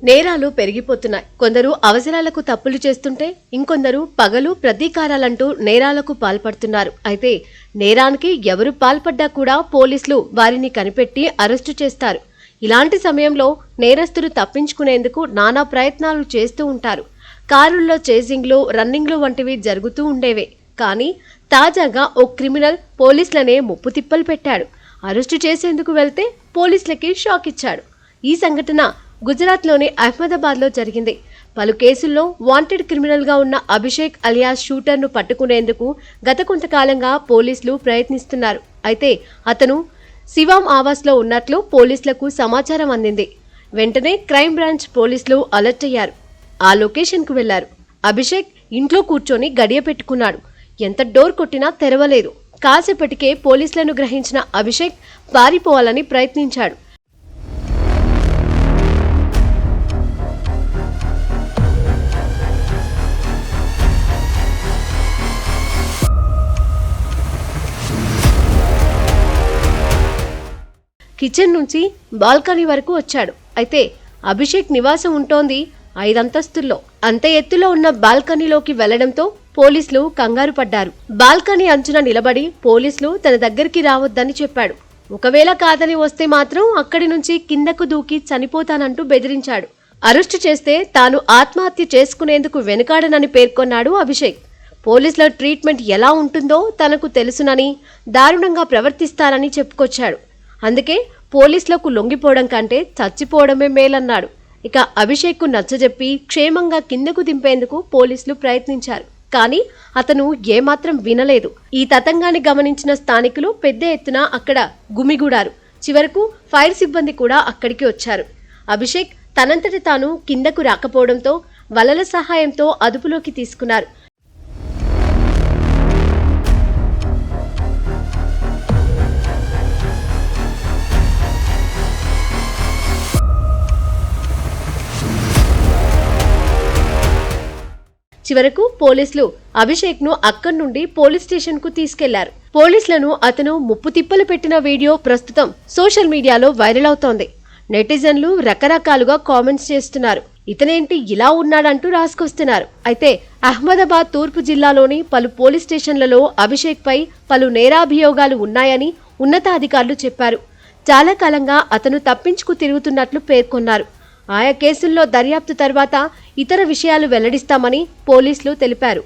నేరాలు పెరిగిపోతున్నాయి. కొందరు అవసరాలకు తప్పులు చేస్తుంటే ఇంకొందరు పగలు ప్రతీకారాలంటూ నేరాలకు పాల్పడుతున్నారు. అయితే నేరానికి ఎవరు పాల్పడ్డా కూడా పోలీసులు వారిని కనిపెట్టి అరెస్టు చేస్తారు. ఇలాంటి సమయంలో నేరస్తులు తప్పించుకునేందుకు నానా ప్రయత్నాలు చేస్తూ ఉంటారు. కారుల్లో చేజింగ్లు, రన్నింగ్లు వంటివి జరుగుతూ ఉండేవే. కానీ తాజాగా ఓ క్రిమినల్ పోలీసులనే ముప్పు తిప్పలు పెట్టాడు. అరెస్టు చేసేందుకు వెళ్తే పోలీసులకి షాక్ ఇచ్చాడు. ఈ సంఘటన గుజరాత్లోని అహ్మదాబాద్లో జరిగింది. పలు కేసుల్లో వాంటెడ్ క్రిమినల్గా ఉన్న అభిషేక్ అలియాస్ షూటర్ను పట్టుకునేందుకు గత కొంతకాలంగా పోలీసులు ప్రయత్నిస్తున్నారు. అయితే అతను శివాం ఆవాస్లో ఉన్నట్లు పోలీసులకు సమాచారం అందింది. వెంటనే క్రైమ్ బ్రాంచ్ పోలీసులు అలర్ట్ అయ్యారు. ఆ లొకేషన్కు వెళ్లారు. అభిషేక్ ఇంట్లో కూర్చొని గడియ పెట్టుకున్నాడు. ఎంత డోర్ కొట్టినా తెరవలేదు. కాసేపటికే పోలీసులను గ్రహించిన అభిషేక్ పారిపోవాలని ప్రయత్నించాడు. కిచెన్ నుంచి బాల్కనీ వరకు వచ్చాడు. అయితే అభిషేక్ నివాసం ఉంటోంది 5 అంతస్తుల్లో. అంత ఎత్తులో ఉన్న బాల్కనీలోకి వెళ్లడంతో పోలీసులు కంగారు పడ్డారు. బాల్కనీ అంచున నిలబడి పోలీసులు తన దగ్గరికి రావద్దని చెప్పాడు. ఒకవేళ కాదని వస్తే మాత్రం అక్కడి నుంచి కిందకు దూకి చనిపోతానంటూ బెదిరించాడు. అరెస్టు చేస్తే తాను ఆత్మహత్య చేసుకునేందుకు వెనుకాడనని పేర్కొన్నాడు అభిషేక్. పోలీసుల ట్రీట్మెంట్ ఎలా ఉంటుందో తనకు తెలుసునని, దారుణంగా ప్రవర్తిస్తారని చెప్పుకొచ్చాడు. అందుకే పోలీసులకు లొంగిపోవడం కంటే చచ్చిపోవడమే మేలన్నాడు. ఇక అభిషేక్కు నచ్చజెప్పి క్షేమంగా కిందకు దింపేందుకు పోలీసులు ప్రయత్నించారు. కానీ అతను ఏమాత్రం వినలేదు. ఈ తతంగాన్ని గమనించిన స్థానికులు పెద్ద ఎత్తున అక్కడ గుమిగూడారు. చివరకు ఫైర్ సిబ్బంది కూడా అక్కడికి వచ్చారు. అభిషేక్ తనంతట తాను కిందకు రాకపోవడంతో వలల సహాయంతో అదుపులోకి తీసుకున్నారు. చివరకు పోలీసులు అభిషేక్ ను అక్కడి నుండి పోలీస్ స్టేషన్ కు తీసుకెళ్లారు. పోలీసులను అతను ముప్పు తిప్పలు పెట్టిన వీడియో ప్రస్తుతం సోషల్ మీడియాలో వైరల్ అవుతోంది. నెటిజన్లు రకరకాలుగా కామెంట్స్ చేస్తున్నారు. ఇతనేంటి ఇలా ఉన్నాడంటూ రాసుకొస్తున్నారు. అయితే అహ్మదాబాద్ తూర్పు జిల్లాలోని పలు పోలీస్ స్టేషన్లలో అభిషేక్ పై పలు నేరాభియోగాలు ఉన్నాయని ఉన్నతాధికారులు చెప్పారు. చాలా కాలంగా అతను తప్పించుకు తిరుగుతున్నట్లు పేర్కొన్నారు. ఆయా కేసుల్లో దర్యాప్తు తర్వాత ఇతర విషయాలు వెల్లడిస్తామని పోలీసులు తెలిపారు.